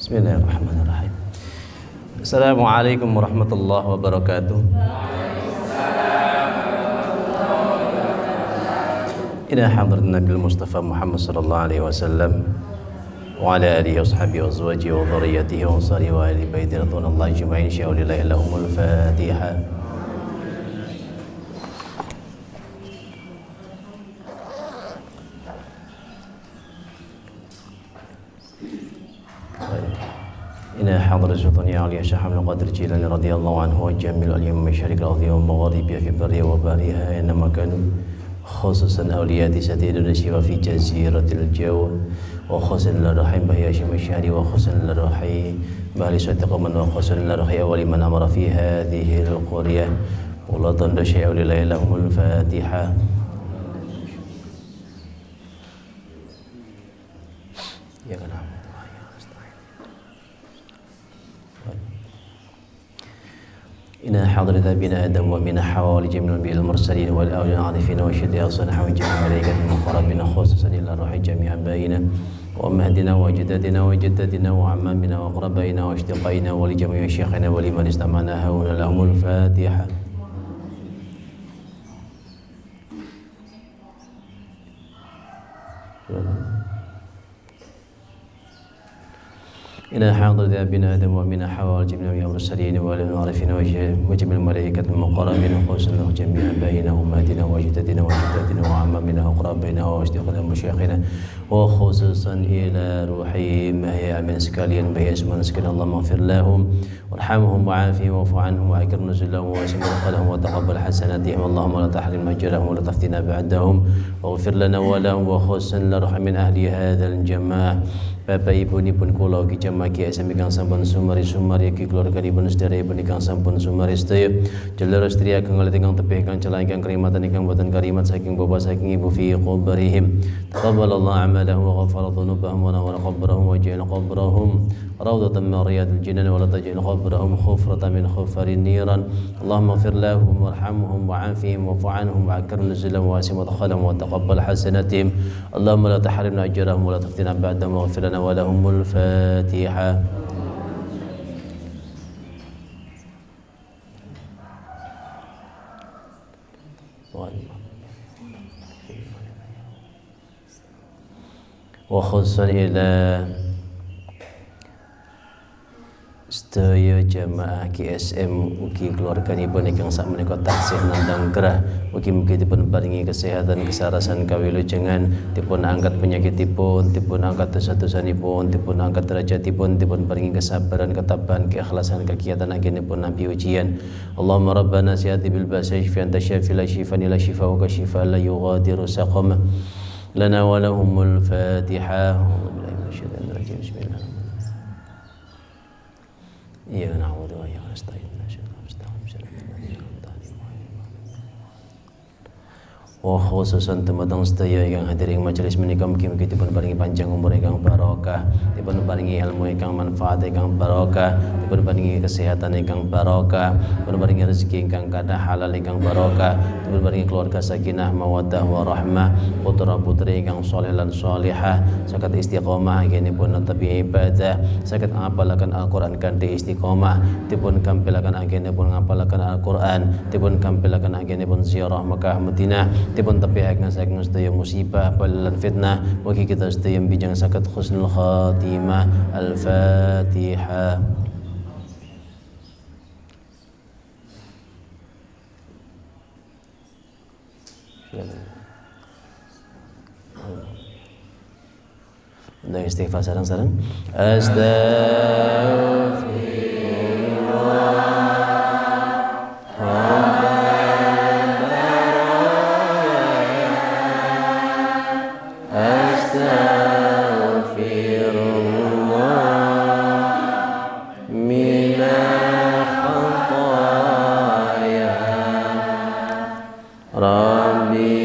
Bismillahirrahmanirrahim. Assalamualaikum warahmatullahi wabarakatuh. Ila hadrat Nabi Mustafa Muhammad sallallahu alaihi wasallam wa ala alihi wa sahbihi wa azwajihi wa dhurriyyatihi wa ansari wa ahli baiti radhiyallahu ajma'in. Syaulillahi lahumul Fatihah. إلى حضرة سلطان علي الشيخ محمد القادر الجيلاني رضي الله عنه وجميع الأولياء من مشارق الأرض ومغاربها في برها وبحرها أينما كانوا، خصوصا أولياء سديد النشيب في جزيرة الجو، وخصوصا للرحيم بهاشم الشهري، وخصوصا للرحيم بأهل صدق من، وخصوصا للرحيم ولمن أمر في هذه القرية ولا ضل شيء ولله لهم الفاتحة. يا كلام إن حضرة أبينا آدم ومن حوالي جميع الأنبياء المرسلين والأولياء العارفين والشهداء والصالحين وجميع الملائكة المقربين خصوصا إلى روح جميع آبائنا وأمهاتنا وجداتنا وجداتنا وعمامنا وأقربائنا وأشقائنا ولجميع شيخنا ولمن استمعنا هؤلاء لهم الفاتحة. إلى حاضر أبينا آدم ومن حوالي جميع المرسلين والعارفين وجميع الملائكة المقربين خصوصا جميع آبائنا وأمهاتنا وأجدادنا وجداتنا وعمامنا وأقربائنا وأصدقائنا ومشايخنا وخصوصا إلى روحي مهيا من sekalian بهي اسمنا سكن اللهم اغفر لهم وارحمهم وعافهم واعف عنهم وأكرم نزلهم واسع مدخلهم وتقبل حسناتهم اللهم لا تحرم أجرهم ولا تفتنا بعدهم واغفر لنا ولهم وخصوصا لروح من أهل هذا الجماعة. Bapak ibu ni pun kula ki jamaah ki SMI kang sampun sumari ki keluarga dipun sedherek ibu kang sampun sumari sedaya jalur istri kang ngalih kang tebih kang celah kang kerimatan kang boten karimat saking bapak saking ibu fi qubrihim taqabbalallahu a'malahum wa ghafara dhunubahum wa nawwara qabrahum wa ja'ala qabrahum rawdatan min riyadil jinan wa la taj'al qabrahum khufratan min khufarin niran. Allahumma ighfir lahum warhamhum wa'afihim wa'fu 'anhum wa'akrim nuzulahum wa wasi' madkhalahum wa taqabbal hasanatihim. Allahumma la tahrimna ajrahum wa la taftina ba'dahum waghfir lana wa lahumul Fatihah. Wa khususan ila sedaya jamaah KSM ugi keluarganipun ingkang sakmenika taksih nandhang gerah mugi-mugi dipun paringi kesehatan kesarasan kawilujengan dipun angkat penyakitipun dipun angkat dosa-dosanipun dipun angkat derajatipun dipun paringi kesabaran ketabahan keikhlasan kegiatan agenipun nabi ujian. Allahumma rabbana sihati bil ba'sa shfi anta syafi la shifan ila shifa wa kashifa la yughadiru saqama lana wa lahumul Fatihah. Bismillah. Iya na'udzu wa iyyaka nasta'in. Wa khususan teman-teman sedaya yang hadir ing majelis menika mugi-mugi dipun paringi panjang umur ingkang barokah, dipun paringi ilmu ingkang manfaat ingkang barokah, dipun paringi kesehatan ingkang barokah, dipun paringi rezeki ingkang kathah halal ingkang barokah, dipun paringi keluarga sakinah mawaddah warahmah, putra-putri ingkang saleh lan salihah, saged istiqomah anggenipun netepi ibadah, saged ngapalaken Al-Qur'an kanthi istiqomah, dipun kampilaken anggenipun ngapalaken Al-Qur'an, dipun kampilaken anggenipun ziarah Mekah Madinah, dipun tepihaken saking sedaya musibah balalan fitnah mugi kita sedaya bijang saged husnul khatimah. Al-Fatihah. Dan istighfar sareng-sareng. Astaghfirullah. Rabbi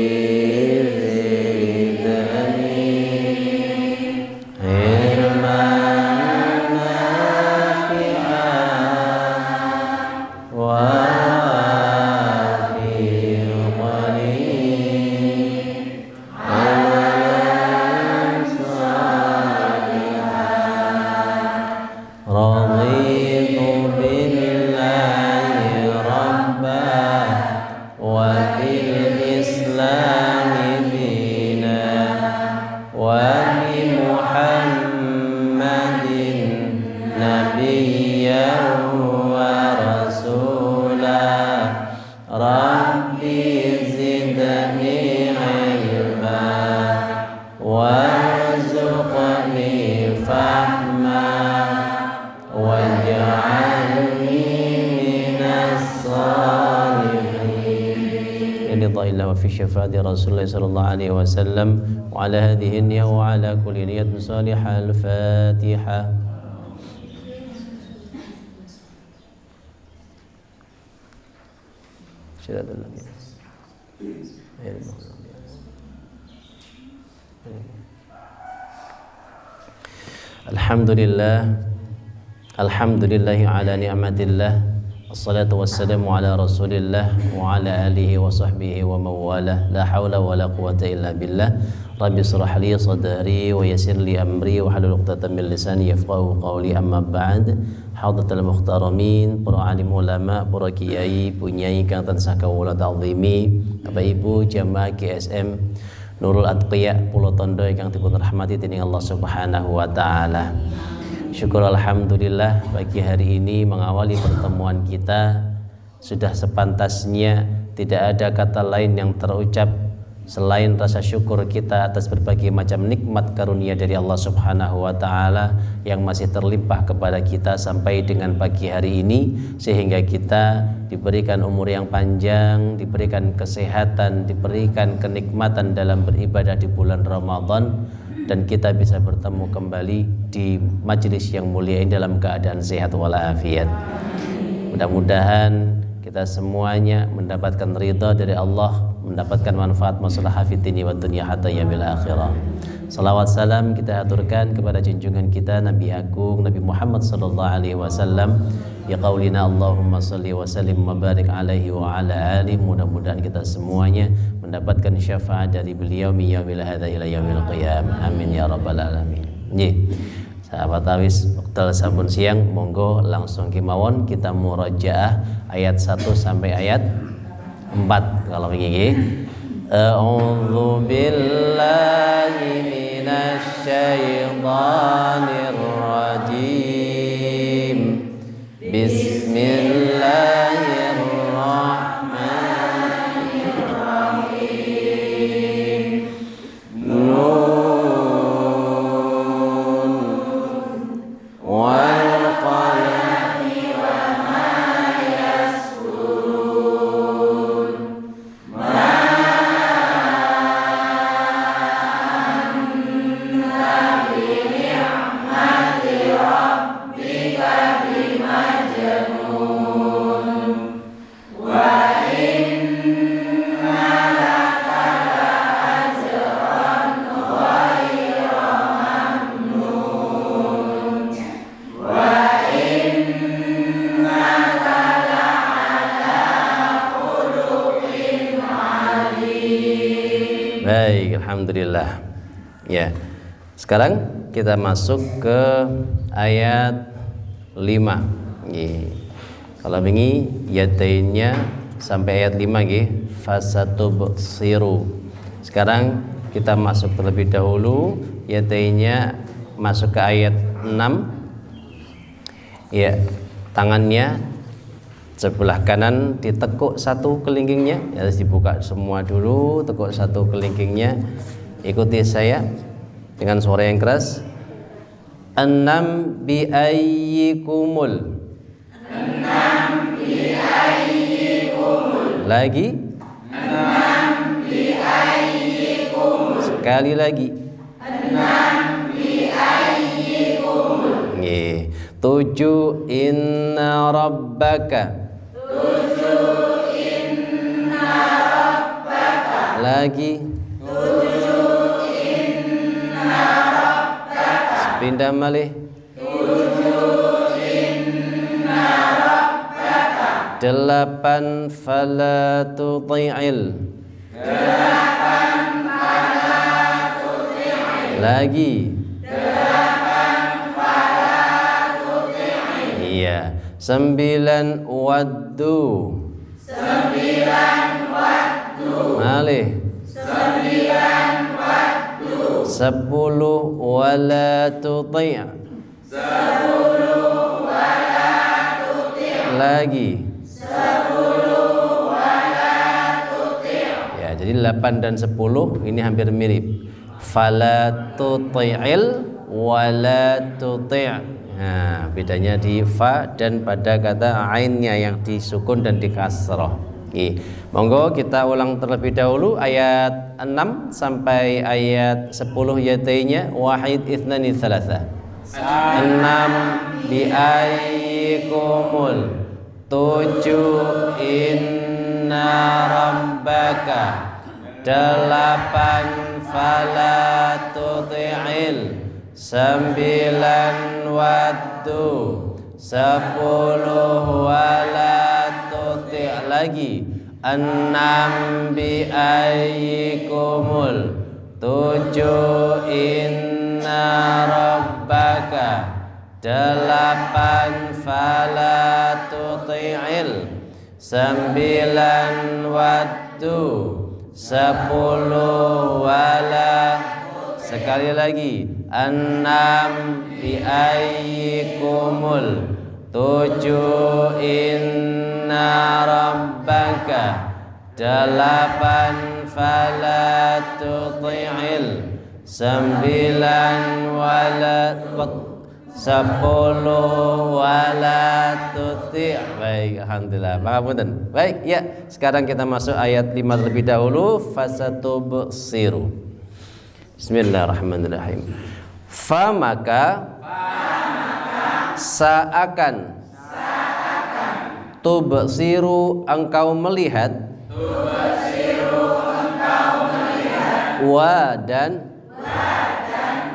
nabiyyan wa rasula rabbi zidni ilma warzuqni fahma waj'alni minas salihin. رضا الله وفي شفاعة رسول الله صلى الله عليه وسلم وعلى هذه النية وعلى كل نية صالحة. الفاتحة. Alhamdulillah ala ni'matillah. Assalatu wassalamu ala rasulillah wa ala alihi wa sahbihi wa mawalah. La hawla wa la quwata illa billah. Rabbi shrah li sadri wa yassir li amri wa halul 'uqdatam min lisani yafqahu qawli. Amma ba'd. Hadratul muhtaramin, para alim ulama, para kiai, punyai kang tansah kawula ta'zimi, Bapak Ibu jamaah GSM Nurul Atqiya Pulau Tondo kang dipun rahmati dening Allah Subhanahu wa taala. Syukur alhamdulillah pagi hari ini mengawali pertemuan kita sudah sepantasnya, tidak ada kata lain yang terucap selain rasa syukur kita atas berbagai macam nikmat karunia dari Allah Subhanahu wa taala yang masih terlimpah kepada kita sampai dengan pagi hari ini, sehingga kita diberikan umur yang panjang, diberikan kesehatan, diberikan kenikmatan dalam beribadah di bulan Ramadan, dan kita bisa bertemu kembali di majelis yang mulia ini dalam keadaan sehat walafiat. Mudah-mudahan kita semuanya mendapatkan ridha dari Allah, mendapatkan manfaat maslahah fid dini wa dunya hatta yaumil akhirah. Salawat salam kita aturkan kepada junjungan kita Nabi Agung Nabi Muhammad sallallahu alaihi wasallam. Ya qaulina Allahumma salli wa sallim wa barik alaihi wa ala alihi. Mudah-mudahan kita semuanya mendapatkan syafaat dari beliau min yaumil hadza ila yaumil qiyamah. Amin ya rabbal alamin. Nggih. Sahabat awis wekdal sampun siang, monggo langsung kemawon kita murajaah ayat 1 sampai ayat 4 kalau begini. A'udzu billahi minasy syaithanir rajim. Bismillahirrahmanirrahim. Nun wal qalami wa ma yasturun. Ma anta bi ni'mati rabbika bimajnun wa inna laka la'ajran ghayra mamnun wa innaka la'ala khuluqin 'alim. Baik, alhamdulillah. Ya. Sekarang kita masuk ke ayat 5. Nggih. Kalau begini yatainnya sampai ayat 5 nggih, fasatubsiru. Sekarang kita masuk terlebih dahulu yatainnya masuk ke ayat 6. Ya, tangannya sebelah kanan ditekuk satu kelingkingnya, harus dibuka semua dulu, tekuk satu kelingkingnya. Ikuti saya dengan suara yang keras. Annam bi ayyikumul. Annam bi ayyikumul. Lagi. Annam bi ayyikumul. Sekali lagi. Annam bi ayyikumul. Nggih. 7 inna rabbaka. 7 inna rabbaka. Lagi. 7 inna rabbaka. Pindah malih. 7 inna rabbaka. 8 fala tuti'il. 8 fala tuti'il. Lagi. 8 fala tuti'il. Iya. 9 waddu. 9 waddu. Malih. 9 waddu. 10 wala tuti'. 10 wala lagi. 10 wala tuti'. Ya, jadi 8 dan 10 ini hampir mirip. Fala tuti'il wala tuti'. Nah, bedanya di fa dan pada kata ainnya yang disukun dan dikasrah. Monggo kita ulang terlebih dahulu ayat 6 sampai ayat 10 yatainya. Wahid ithnani thalatha. 6 biayyikumul 7 inna rabbaka 8 fala tuti'il 9 waddu 10 wala tuti' lagi 6 biayyikumul 7 inna rabbaka 8 fala tuti'il 9 waddu 10 wala sekali lagi 6 biayyikumul 7 inna rabbaka 8 fala tuti'il 9 wala 10 wala tuti'. Baik, alhamdulillah. Pangapunten. Baik, ya. Sekarang kita masuk ayat 5 terlebih dahulu. Fasatubsiru. Bismillahirrahmanirrahim. Maka seakan tubsiru engkau melihat wa dan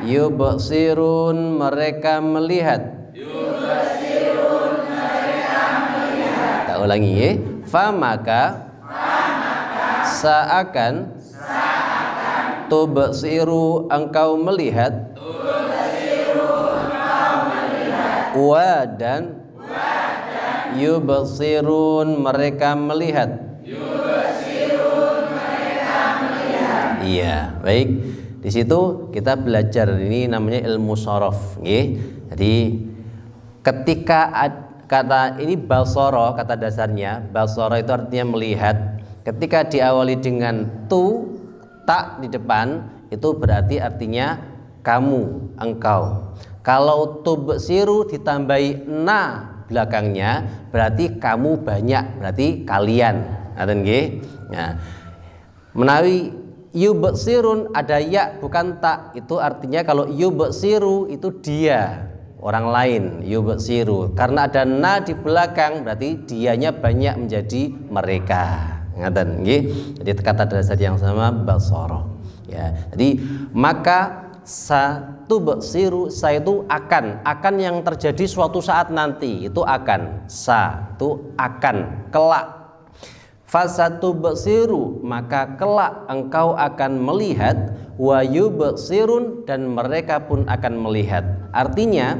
yubsirun mereka melihat. Tak ulangi ya. Maka seakan tubsiru engkau melihat wa dan yubsirun mereka melihat. Iya, baik. Di situ kita belajar ini namanya ilmu shorof. Jadi ketika kata ini basoro, kata dasarnya basoro itu artinya melihat. Ketika diawali dengan tu tak di depan itu berarti artinya kamu, engkau. Kalau tubsiru ditambahi na belakangnya berarti kamu banyak, berarti kalian. Ngaten nggih? Nah, menawi yubsirun ada ya bukan tak, itu artinya kalau yubsiru itu dia, orang lain, yubsiru. Karena ada na di belakang berarti dianya banyak menjadi mereka. Ngaten nggih? Jadi kata dasar yang sama basara. Ya. Jadi maka satubsiru sa itu akan yang terjadi suatu saat nanti, itu akan. Sa itu akan, kelak. Fasatubsiru maka kelak engkau akan melihat wa yubsirun dan mereka pun akan melihat. Artinya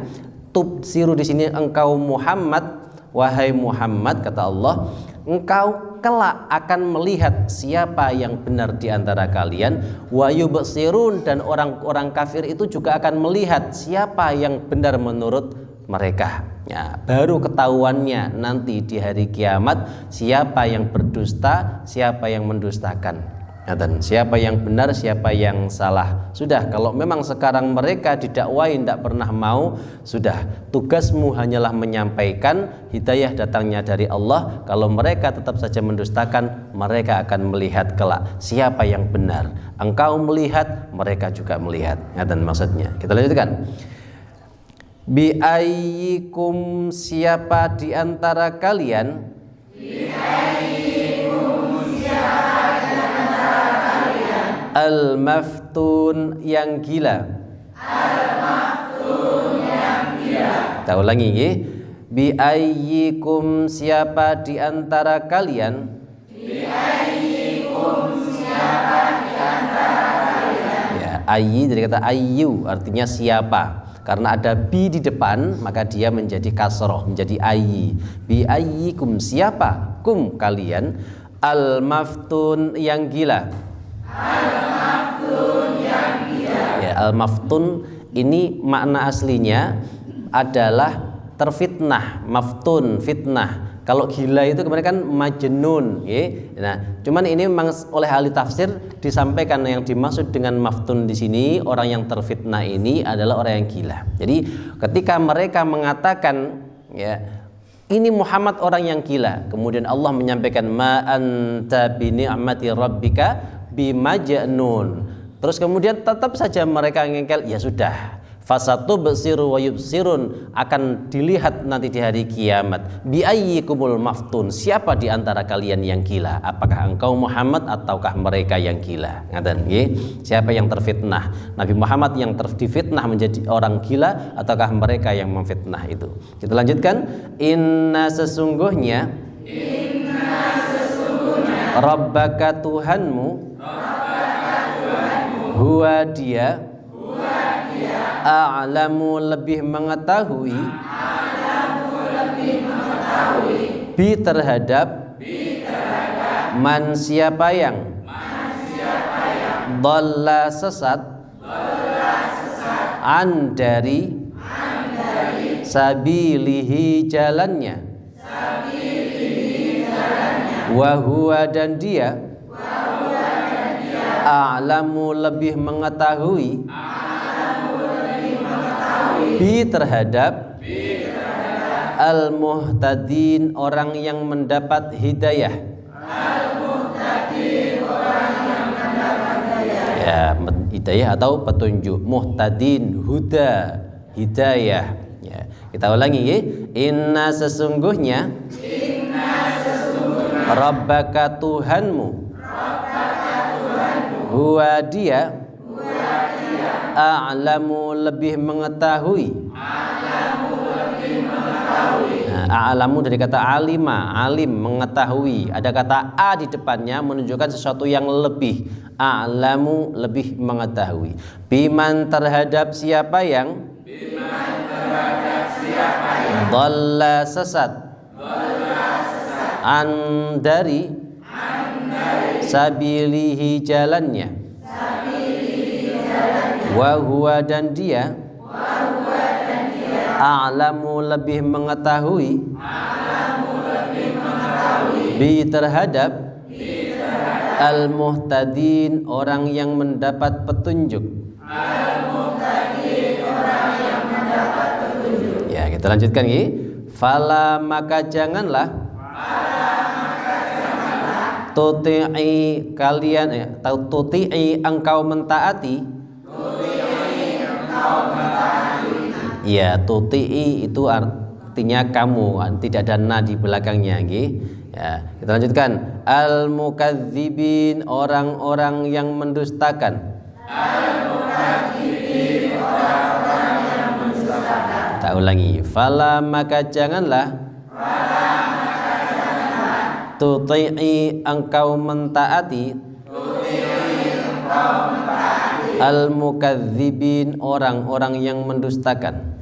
tubsiru di sini engkau Muhammad, wahai Muhammad kata Allah, engkau kelak akan melihat siapa yang benar di antara kalian. Wa yubsirun dan orang-orang kafir itu juga akan melihat siapa yang benar menurut mereka. Ya, baru ketahuannya nanti di hari kiamat siapa yang berdusta, siapa yang mendustakan. Dan siapa yang benar, siapa yang salah. Sudah, kalau memang sekarang mereka didakwain tidak pernah mau, sudah, tugasmu hanyalah menyampaikan, hidayah datangnya dari Allah. Kalau mereka tetap saja mendustakan, mereka akan melihat kelak siapa yang benar. Engkau melihat, mereka juga melihat. Dan maksudnya, kita lanjutkan. Bi ayyikum siapa di antara kalian? Al-maftun yang gila. Al-maftun yang gila. Kita ulangi nggih. Bi ayyikum siapa di antara kalian? Bi ayyikum siapa di antara kalian? Ya, ayyi dari kata ayyu artinya siapa. Karena ada bi di depan maka dia menjadi kasroh, menjadi ayyi. Bi ayyikum siapa? Kum kalian. Al-maftun yang gila. Al-maftun yang gila. Ya, al-maftun ini makna aslinya adalah terfitnah, maftun fitnah. Kalau gila itu kemarin kan majnun, ya. Nah, cuman ini memang oleh ahli tafsir disampaikan yang dimaksud dengan maftun di sini, orang yang terfitnah ini adalah orang yang gila. Jadi ketika mereka mengatakan, ya, ini Muhammad orang yang gila, kemudian Allah menyampaikan ma anta bi ni'mati rabbika bimajnun. Terus kemudian tetap saja mereka ngengkel, ya sudah. Fasatu basiru wa yubsirun, akan dilihat nanti di hari kiamat. Bi ayyikumul maftun, siapa di antara kalian yang gila? Apakah engkau Muhammad ataukah mereka yang gila? Ngaten nggih. Siapa yang terfitnah? Nabi Muhammad yang difitnah menjadi orang gila ataukah mereka yang memfitnah itu? Kita lanjutkan. Inna sesungguhnya Rabbaka Tuhanmu, huwa dia a'lamu lebih mengetahui bi terhadap man siapa yang dhalla sesat an dari sabilihi jalannya wa huwa dan dia a'lamu lebih mengetahui bi terhadap al-muhtadin orang yang mendapat hidayah. Ya, hidayah atau petunjuk. Muhtadin, huda, hidayah. Ya, kita ulangi ya. Inna sesungguhnya Rabbaka Tuhanmu, huwa dia a'lamu lebih mengetahui. Nah, a'lamu dari kata alima, alim, mengetahui. Ada kata a di depannya menunjukkan sesuatu yang lebih. A'lamu lebih mengetahui. Biman terhadap siapa yang dhalla sesat an dari sabilihi jalannya wa huwa dan dia a'lamu lebih mengetahui bi terhadap al-muhtadin orang yang mendapat petunjuk. Ya, kita lanjutkan ya. Fala maka janganlah tuti'i kalian tuti'i engkau mentaati. Ya, tuti'i itu artinya kamu, tidak ada na di belakangnya, nggih. Ya, kita lanjutkan. Al-mukadzibin orang-orang yang mendustakan. Al-mukadzibin orang-orang yang mendustakan. Kita ulangi. Fala maka janganlah tuti'i engkau mentaati. Al-mukadzibin orang-orang yang mendustakan.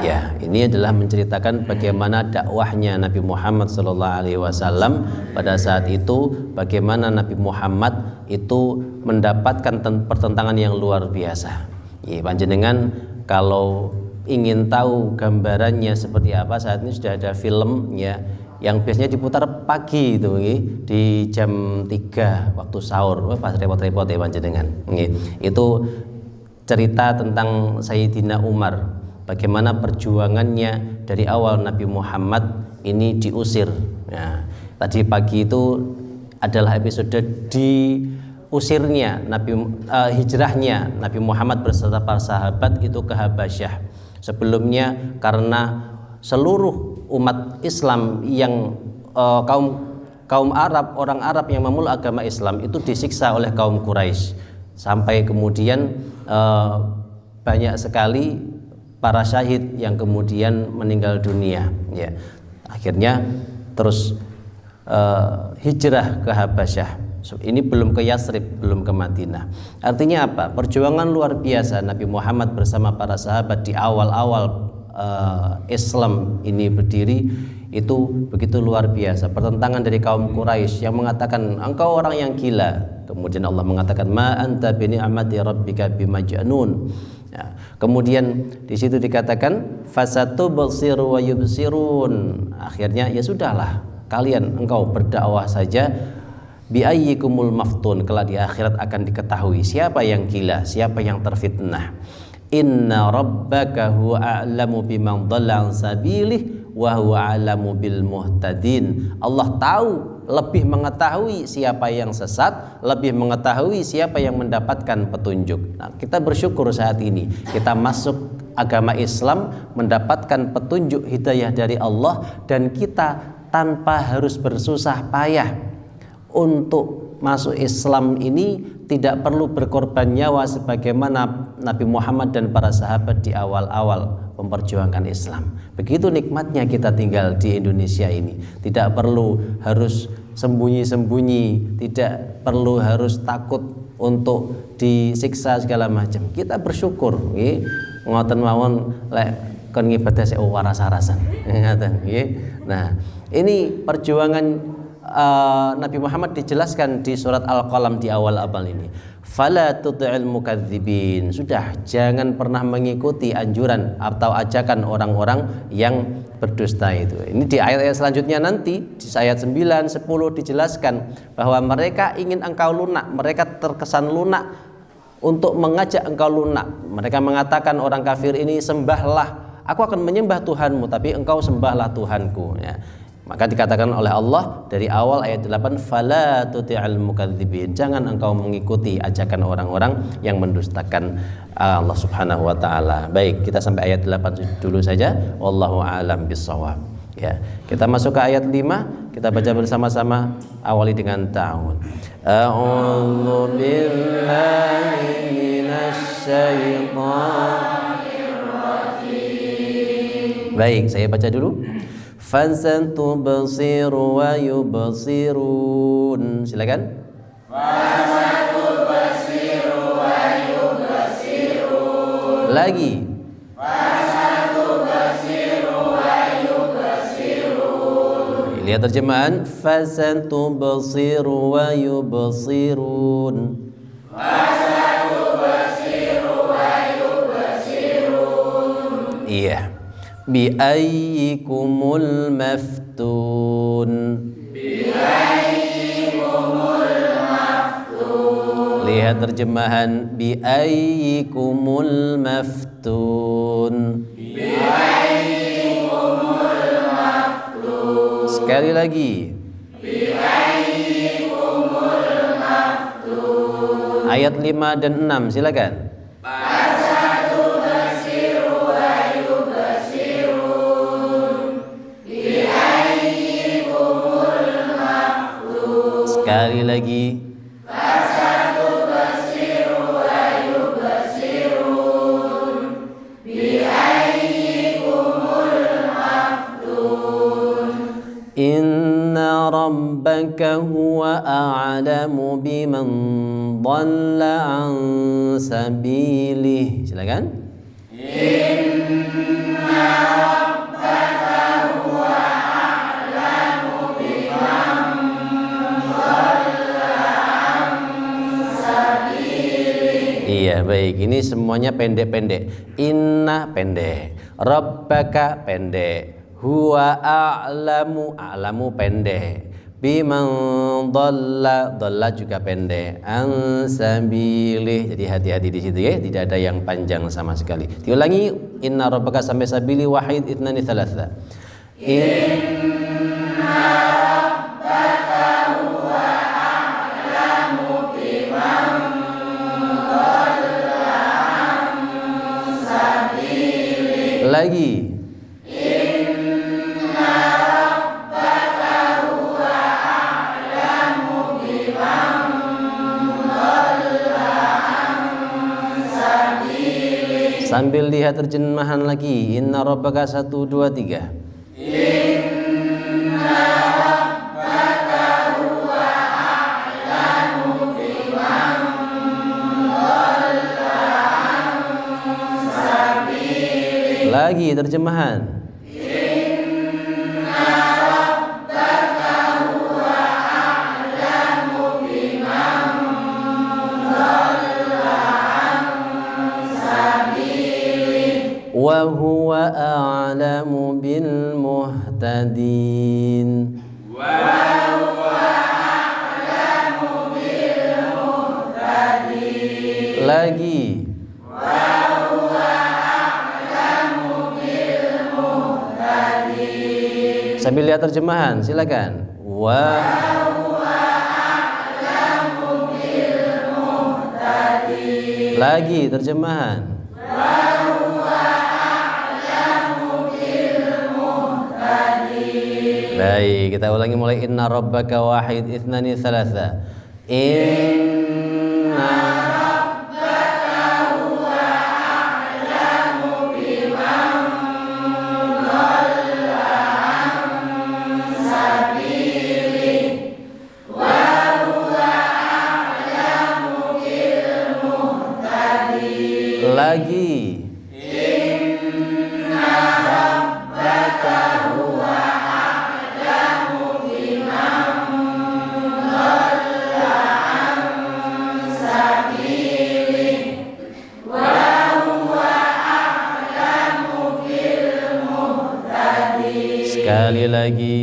Ya, ini adalah menceritakan bagaimana dakwahnya Nabi Muhammad SAW pada saat itu, bagaimana Nabi Muhammad itu mendapatkan pertentangan yang luar biasa. Ya, panjenengan kalau ingin tahu gambarannya seperti apa, saat ini sudah ada film ya yang biasanya diputar pagi itu di jam 3 waktu sahur. Pas repot-repot ya panjenengan. Itu cerita tentang Sayyidina Umar, bagaimana perjuangannya dari awal Nabi Muhammad ini diusir. Nah, tadi pagi itu adalah episode diusirnya hijrahnya Nabi Muhammad beserta para sahabat itu ke Habasyah. Sebelumnya karena seluruh umat Islam yang kaum Arab, orang Arab yang memeluk agama Islam itu disiksa oleh kaum Quraisy, sampai kemudian banyak sekali para syahid yang kemudian meninggal dunia. Ya, akhirnya terus hijrah ke Habasyah. Ini belum ke Yasrib, belum ke Madinah. Artinya apa? Perjuangan luar biasa Nabi Muhammad bersama para sahabat di awal-awal Islam ini berdiri itu begitu luar biasa. Pertentangan dari kaum Quraisy yang mengatakan engkau orang yang gila. Kemudian Allah mengatakan ma anta bi ni'mati rabbika bimajnun. Ya. Kemudian di situ dikatakan fasatubsiru wa yubsirun. Akhirnya ya sudahlah, kalian engkau berdakwah saja, biayyikumul maftun, kelak di akhirat akan diketahui siapa yang gila, siapa yang terfitnah. Inna rabbaka huwa a'lamu biman dhalla an sabilih wa huwa a'lamu bil muhtadin. Allah tahu, lebih mengetahui siapa yang sesat, lebih mengetahui siapa yang mendapatkan petunjuk. Nah, kita bersyukur saat ini kita masuk agama Islam, mendapatkan petunjuk hidayah dari Allah, dan kita tanpa harus bersusah payah untuk masuk Islam ini tidak perlu berkorban nyawa sebagaimana Nabi Muhammad dan para sahabat di awal-awal memperjuangkan Islam. Begitu nikmatnya kita tinggal di Indonesia ini. Tidak perlu harus sembunyi-sembunyi, tidak perlu harus takut untuk disiksa segala macam. Kita bersyukur nggih, ngoten mawon lek kon ngibadah sik waras-warasan. Ngoten nggih. Nah, ini perjuangan Nabi Muhammad dijelaskan di surat Al-Qalam di awal-awal ini. Fala tuti'il mukadzibin. Sudah, jangan pernah mengikuti anjuran atau ajakan orang-orang yang berdusta itu. Ini di ayat-ayat selanjutnya nanti di ayat 9, 10 dijelaskan bahwa mereka ingin engkau lunak, mereka terkesan lunak untuk mengajak engkau lunak. Mereka mengatakan orang kafir ini, sembahlah, aku akan menyembah Tuhanmu, tapi engkau sembahlah Tuhanku, ya. Maka dikatakan oleh Allah dari awal ayat 8, fala tuti'al mukadzibin, jangan engkau mengikuti ajakan orang-orang yang mendustakan Allah Subhanahu wa taala. Baik, kita sampai ayat 8 dulu saja. Wallahu a'lam bissawab. Ya, kita masuk ke ayat 5, kita baca bersama-sama, awali dengan ta'awud. A'udzu billahi minasy syaithanir rajim. Baik, saya baca dulu. Fasatubsiru wa yubsirun. Silakan. Fasatubsiru wa yubsirun. Lagi. Fasatubsiru wa yubsirun. Lihat terjemahan. Fasatubsiru wa yubsirun. Fasatubsiru wa yubsirun. Iya. Biayyikumul maftun. Biayyikumul maftun. Lihat terjemahan. Biayyikumul maftun. Biayyikumul maftun. Sekali lagi. Biayyikumul maftun. Ayat 5 dan 6 silakan. Sekali lagi. Fasatubsiru wa yubsirun. Biayyikumul maftun. Inna rabbaka huwa a'lamu biman dhalla an sabilih. Silakan. Inna rabbaka huwa a'lamu biman. Iya, baik. Ini semuanya pendek-pendek. Inna pendek, Rabbaka pendek, huwa a'lamu, a'lamu pendek, biman dhalla, dhalla juga pendek, an sabilih. Jadi hati-hati di situ ya, tidak ada yang panjang sama sekali. Diulangi, inna rabbaka sampai sabili wahid itnani thalatha. Inna lagi. Inna rabbaka huwa a'lamu biman dhalla an sabilih. Sambil lihat terjemahan lagi. Inna rabbaka 1, 2, 3. Inna rabbaka huwa a'lamu biman dhalla an sabilih. Lagi terjemahan. Inna rabbaka huwa a'lamu biman dhalla an sabilih. wa huwa a'lamu bil muhtadin. Lagi. Sambil lihat terjemahan, silakan. Lagi terjemahan. Baik, kita ulangi mulai. Inna rabbaka wahid ithnani thalatha. Inna lagi. Inna rabbaka huwa a'lamu biman dhalla an sabilihi wa huwa a'lamu bil muhtadin. Sekali lagi.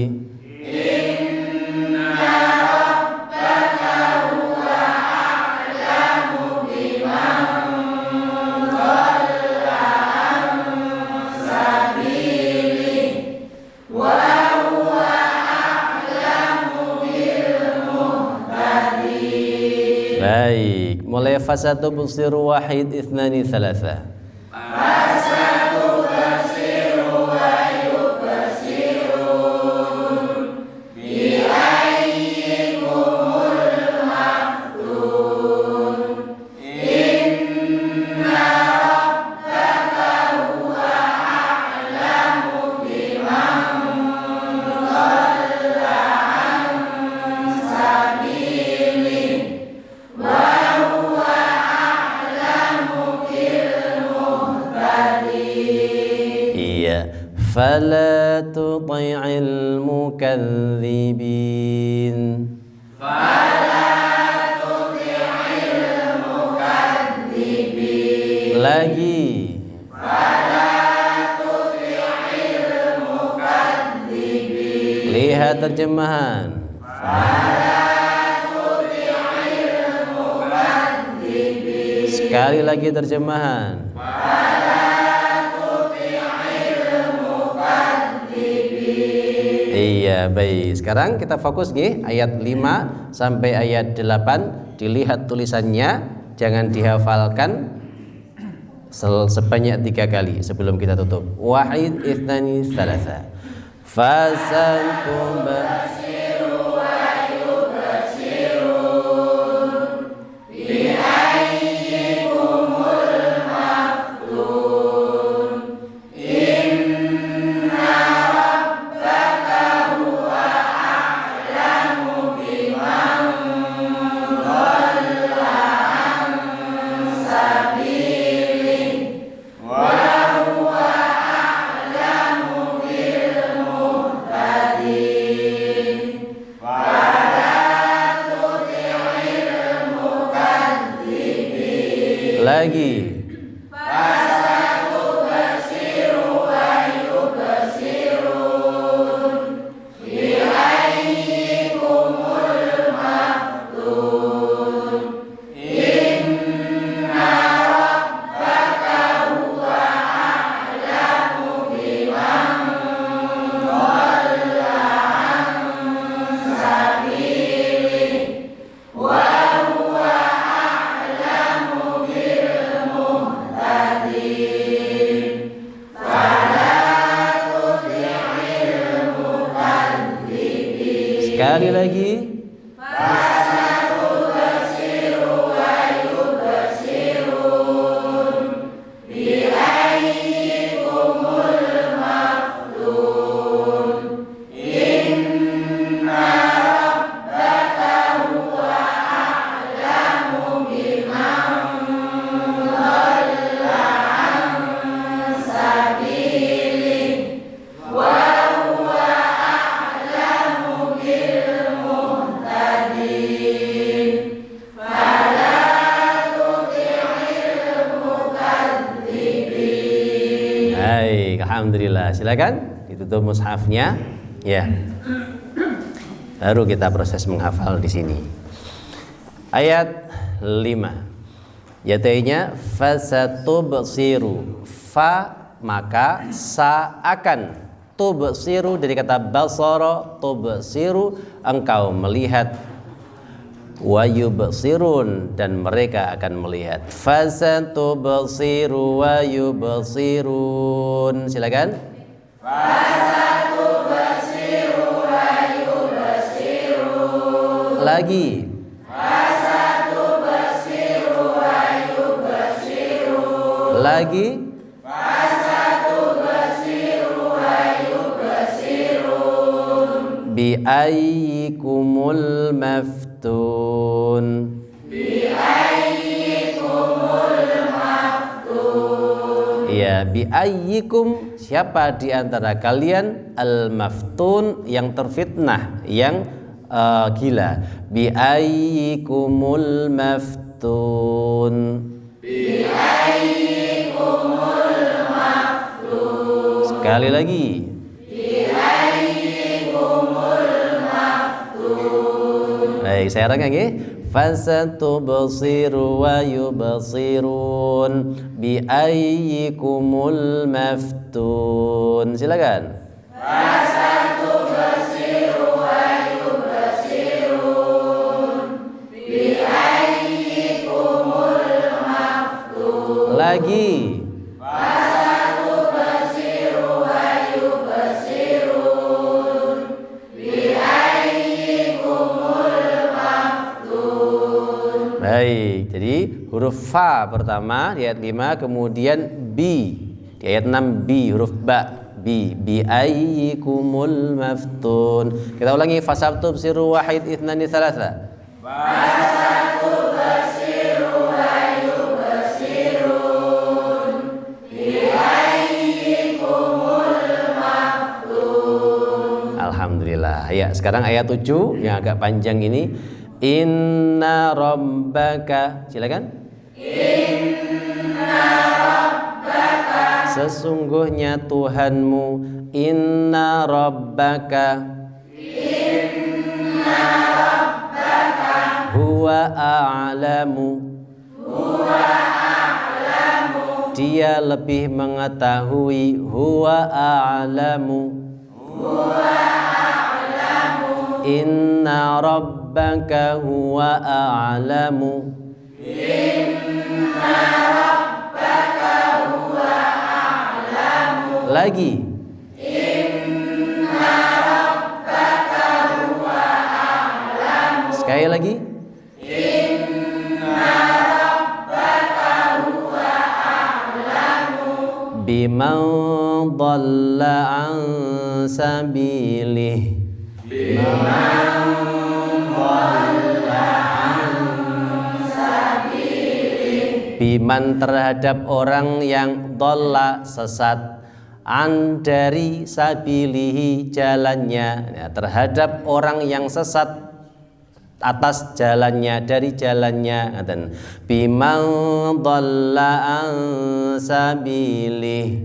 Baik, mulai fasatu busiru wahid ithnani thalatha. Fasatu busiru wa yubsirun bi ayyikumul maftun. Inna rabbaka huwa a'lamu biman dhalla an sabilihi. Iya, fala tuti'il mukadzibin. Fala tuti'il mukadzibin. Lagi. Fala tuti'il mukadzibin. Lihat terjemahan. Sekali lagi terjemahan. Iya, baik. Sekarang kita fokus nggih ayat 5 sampai ayat 8. Dilihat tulisannya, jangan dihafalkan sebanyak 3 kali sebelum kita tutup. Wahid ithnani thalatha. Fasantum basiru wa yubsirun bi ayyikumul maftun. Inna rabbaka huwa a'lamu biman dhalla an sabilihi wa huwa a'lamu bil muhtadin. Fala tuti'il mukadzibin. Lagi. Sekali lagi. Baik, alhamdulillah. Silakan ditutup mushafnya. Ya. Baru kita proses menghafal di sini. Ayat 5. Yaitu fasatubsiru. Fa maka sa akan, tubsiru dari kata basara, tubsiru engkau melihat, wa yubsirun dan mereka akan melihat. Fasatubsiru wa yubsirun. Silakan. Fasatubsiru wa yubsirun. Lagi. Fasatubsiru wa yubsirun. Lagi. Fasatubsiru wa yubsirun. Bi ayyikumul maftun. Bi ayyikumul maftun. Ya, bi ayyikum siapa di antara kalian al maftun yang terfitnah, yang gila. Bi ayyikumul maftun. Bi ayyikumul maftun. Sekali lagi. Baik, saya rangkai nggih. Fasatubsiru wa yubsirun bi ayyikumul maftun. Silakan. Fasatubsiru wa yubsirun bi ayyikumul maftun. Lagi. Baik, jadi huruf fa pertama di ayat 5, kemudian bi di ayat 6, bi huruf ba, bi ayyikumul maftun. Kita ulangi, fasatubsiru wahid ithnani thalatha. Fasatubsiru wa yubsirun bi ayyikumul maftun. Alhamdulillah. Ya, sekarang ayat 7 yang agak panjang ini. Inna rabbaka. Silakan. Inna rabbaka. Sesungguhnya Tuhanmu. Inna rabbaka. Inna rabbaka. Huwa a'lamu. Huwa a'lamu. Dia lebih mengetahui. Huwa a'lamu. Huwa a'lamu. Inna rabbaka huwa a'lamu. Inna rabbaka huwa a'lamu. Lagi. Inna rabbaka huwa a'lamu. Sekali lagi. Inna rabbaka huwa a'lamu. Biman dhalla an sabilih. Biman terhadap orang yang dhalla sesat, an dari sabilihi jalannya, ya, terhadap orang yang sesat atas jalannya, dari jalannya. Dan biman dhalla an sabilihi.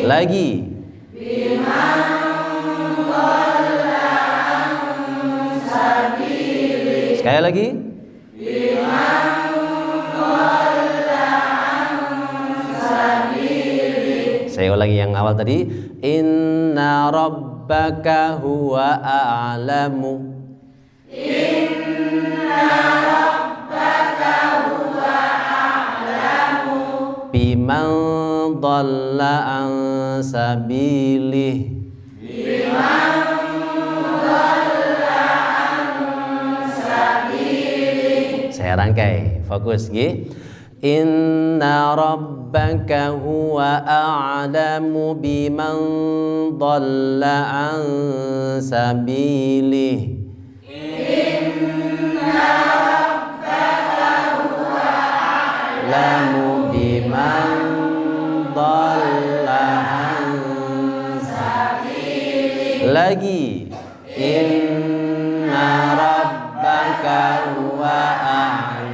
Lagi. Sekali lagi. Saya ulangi yang awal tadi. Inna rabbaka huwa a'lamu. Inna rabbaka huwa a'lamu. Biman dhalla an sabilih. Biman dhalla an sabilih. Saya rangkai, fokus nggih. Inna rabbaka huwa a'lamu biman dhalla an sabilih. Inna rabbaka huwa a'lamu biman dhalla an sabilih. Lagi. Inna rabbaka huwa a'lamu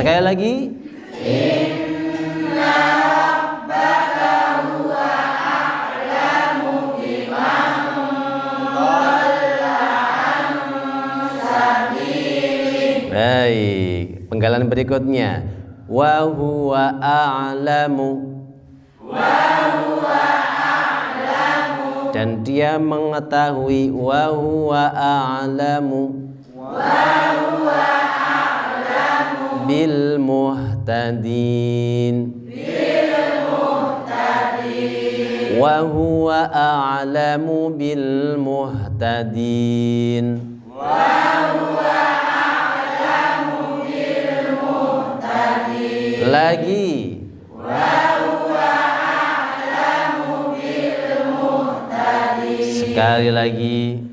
Sekali lagi. Inna rabbaka huwa a'lamu biman dhalla an sabilihi. Baik, penggalan berikutnya. Wa huwa a'lamu. Dan dia mengetahui. Wa huwa a'lamu bil muhtadin. Wa huwa a'lamu bil muhtadin. Lagi. Sekali lagi.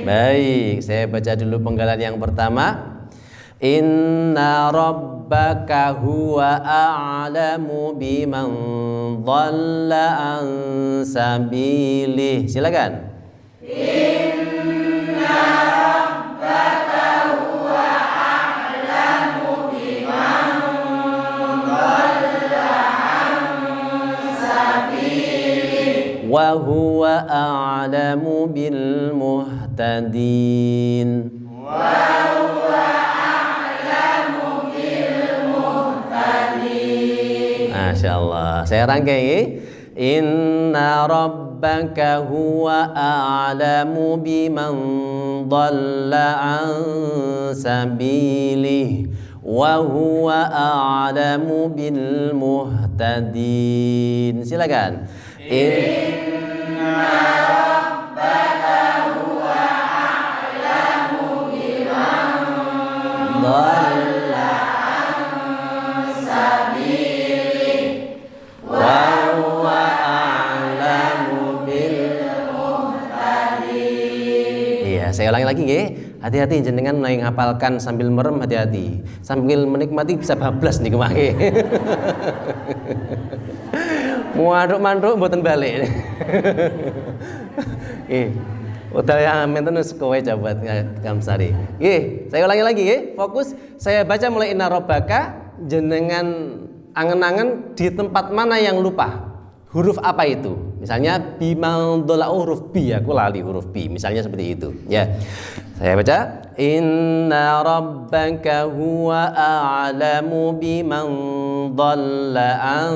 Baik, saya baca dulu penggalan yang pertama. Inna rabbaka huwa a'lamu biman dhalla an sabilih. Silakan. Inna rabbaka huwa a'lamu biman dhalla an sabilihi Wa huwa a'lamu bil muhtadin. Masya Allah. Saya rangkai. Inna rabbaka huwa a'lamu biman dhalla an sabilih wa huwa a'lamu bil muhtadin. Silakan. Inna rabbaka huwa a'lamu biman dhalla an sabilihi wa huwa a'lamu bil. Iya, saya ulangi lagi nggih. Hati-hati jenengan naik hafalkan sambil merem, hati-hati. Sambil menikmati bisa bablas nih kemarin. Muaduk-manduk mboten balik. Udah yang menten wis kowe coba Kamsari. Nggih, saya ulangi lagi nggih. Fokus, saya baca mulai inna rabbaka, jenengan angen-angen di tempat mana yang lupa. Huruf apa itu? Misalnya bimal dola huruf B, aku lali huruf B. Misalnya seperti itu. Ya. Saya baca inna rabbaka huwa a'lamu biman dhalla an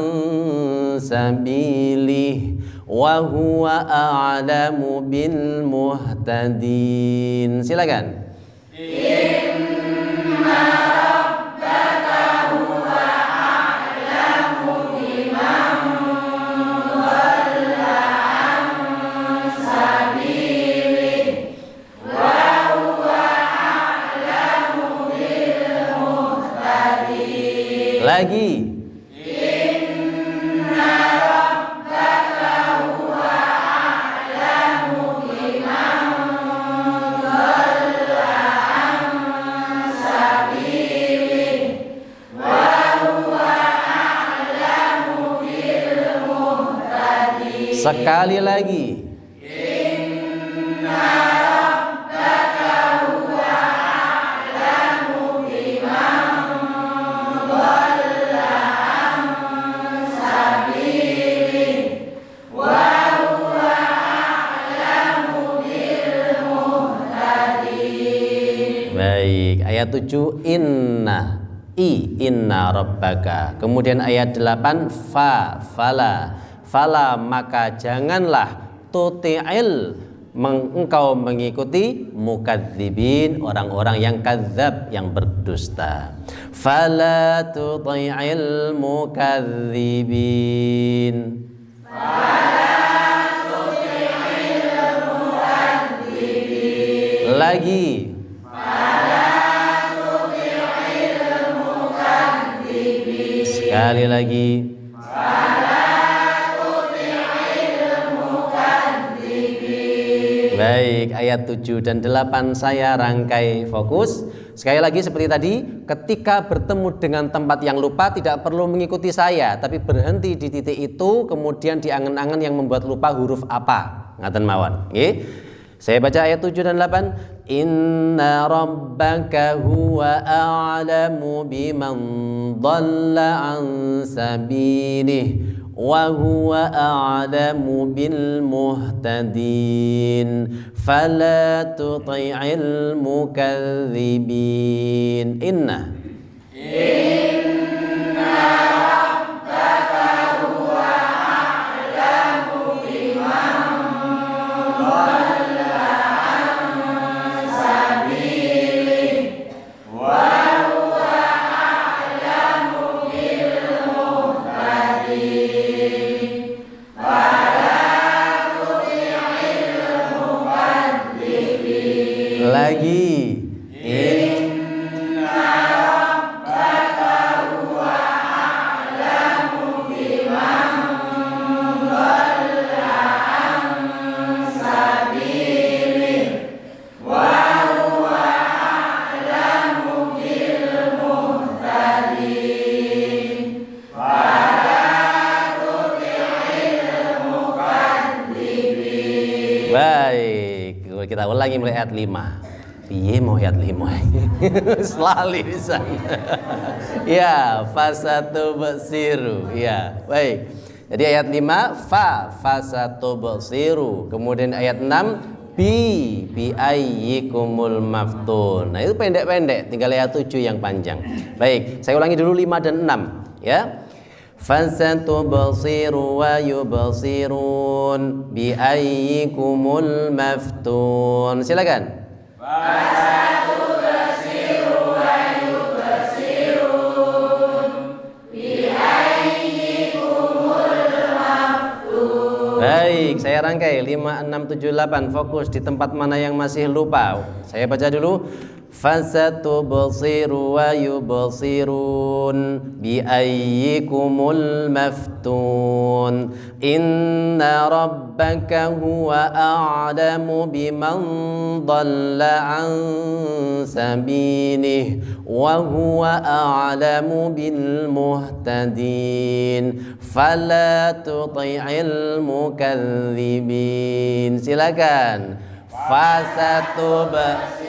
sabilih wa huwa a'lamu bil muhtadin. Silakan. Inna rabbaka huwa a'lamu biman dhalla an sabilihi wa huwa a'lamu bil muhtadin. Lagi. Inna rabbaka huwa a'lamu biman dhalla an sabilihi wa huwa a'lamu bil muhtadin. Sekali lagi. Inna rabbaka huwa a'lamu biman dhalla an sabilihi wa huwa a'lamu bil muhtadin. Baik, ayat 7 inna rabbaka. Kemudian ayat 8 fala maka janganlah tuti'il engkau mengikuti mukadzibin, orang-orang yang kadzab, yang berdusta. Fala tuti'il mukadzibin. Lagi. Sekali lagi. Baik, ayat 7 dan 8 saya rangkai fokus. Sekali lagi seperti tadi, ketika bertemu dengan tempat yang lupa tidak perlu mengikuti saya, tapi berhenti di titik itu, kemudian diangen-angen yang membuat lupa huruf apa. Ngaten mawon. Nggih. Saya baca ayat 7 dan 8. Inna rabbaka huwa a'lamu biman dhalla an sabilih wa huwa a'lamu bil muhtadin fala tuti'il mukadzibin. Inna rabbaka huwa a'lamu biman dhalla an sabilihi wa huwa a'lamu bil muhtadin fala tuti'il mukadzibin. lagi. Baik, kita ulangi mulai ayat 5. Piye mau ayat 5? Selalu di sana. Ya, fasatubsiru. Ya, baik. Jadi ayat 5 fasatubsiru. Kemudian ayat 6 bi ayyikumul maftun. Nah, itu pendek-pendek, tinggal ayat 7 yang panjang. Baik, saya ulangi dulu 5 dan 6 ya. Fasatubsiru wa yubsirun bi ayyikumul maftun. Silakan. Fasatubsiru wa yubsirun bi ayyikumul maftun. Baik, saya rangkai 5, 6, 7, 8. Fokus di tempat mana yang masih lupa. Saya baca dulu. Fasatubsiru wa yubsirun bi ayyikumul maftun. Inna rabbaka huwa a'lamu biman dhalla an sabilih wa huwa a'lamu bil muhtadin fala tuti'il mukadzibin. Silakan. Fasatubsiru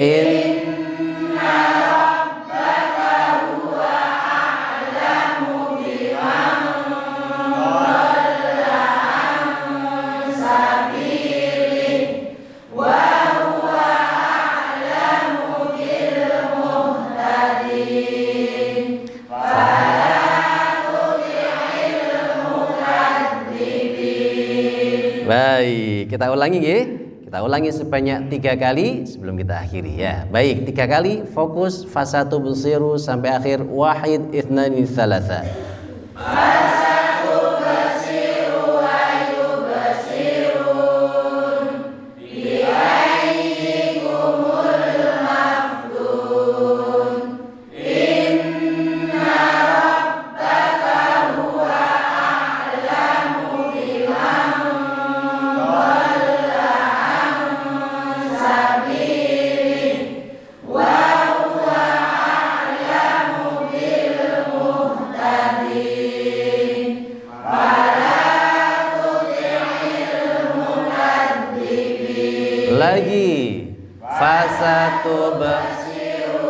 Inna rabbaka huwa a'lamu biman dhalla an sabilihi wa huwa a'lamu bil muhtadin fala tuti'il mukadzibin. Baik, kita ulangi nggih. Kita ulangi sebanyak 3 kali sebelum kita akhiri ya. Baik, 3 kali fokus fasatubsiru sampai akhir wahid ithnani tsalatsa. Fasatubsiru wa yubsirun bi ayyikumul maftun. Inna rabbaka huwa a'lamu biman dhalla an sabilihi wa huwa a'lamu bil muhtadin fala tuti'il mukadzibin. Lagi. Fasatubsiru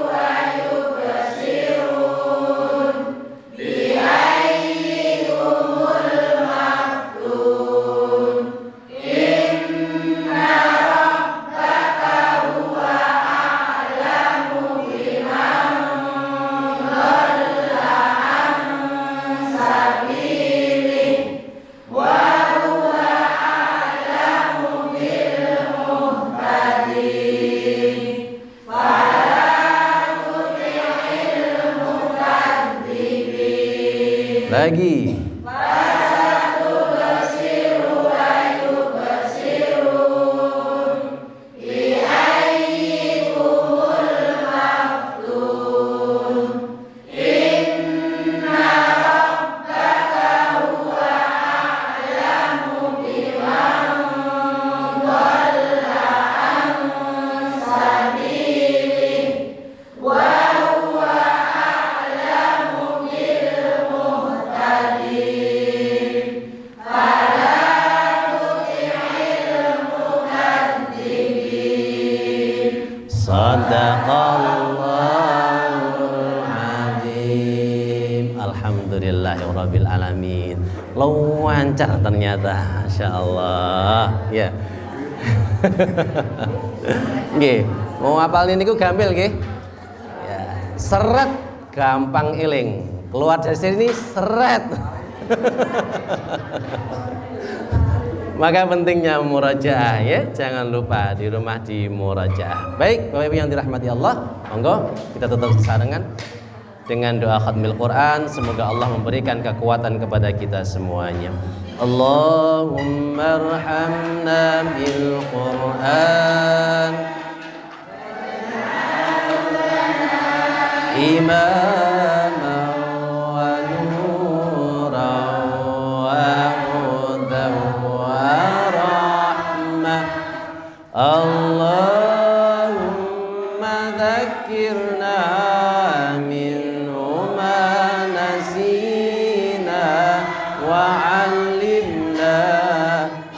bi ayyikumul maftun. Inna rabbaka huwa a'lamu biman dhalla an sabilihi wa huwa a'lamu bil muhtadin fala tuti'il mukadzibin. lagi. Fasatubsiru wa yubsirun bi ayyikumul maftun. Inna rabbaka huwa a'lamu biman dhalla an sabilihi wa huwa Shadaqallahul azim. Alhamdulillahirabbil alamin. Lancar ternyata, masyaallah. Ya. Nggih, mau hafal niku gampil nggih. Ya, seret gampang eling. Keluar dari sini seret. Maka pentingnya murajaah ya, jangan lupa di rumah di murajaah. Baik, Bapak Ibu yang dirahmati Allah, monggo kita tutup sarengan dengan doa khatmil Quran. Semoga Allah memberikan kekuatan kepada kita semuanya. Allahumma arhamna bil Quran imaman wa nuran wa hudan wa rahmah. Allahumma dzakkirna minhu ma nasina wa 'allimna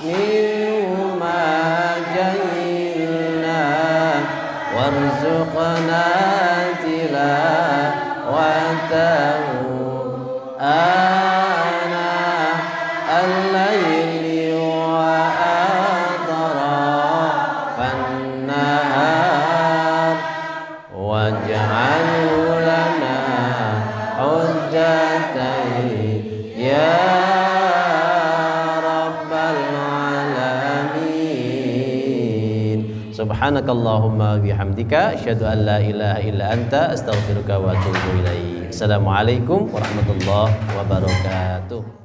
minhu ma jahilna warzuqna tilawatahu ana al-laili wa atrafan nahar waj'alhu lana hujjatan ya rabbal alamin. Subhanakallahumma bihamdika asyhadu an la ilaha illa anta astaghfiruka wa atubu ilaik. Assalamualaikum warahmatullahi wabarakatuh.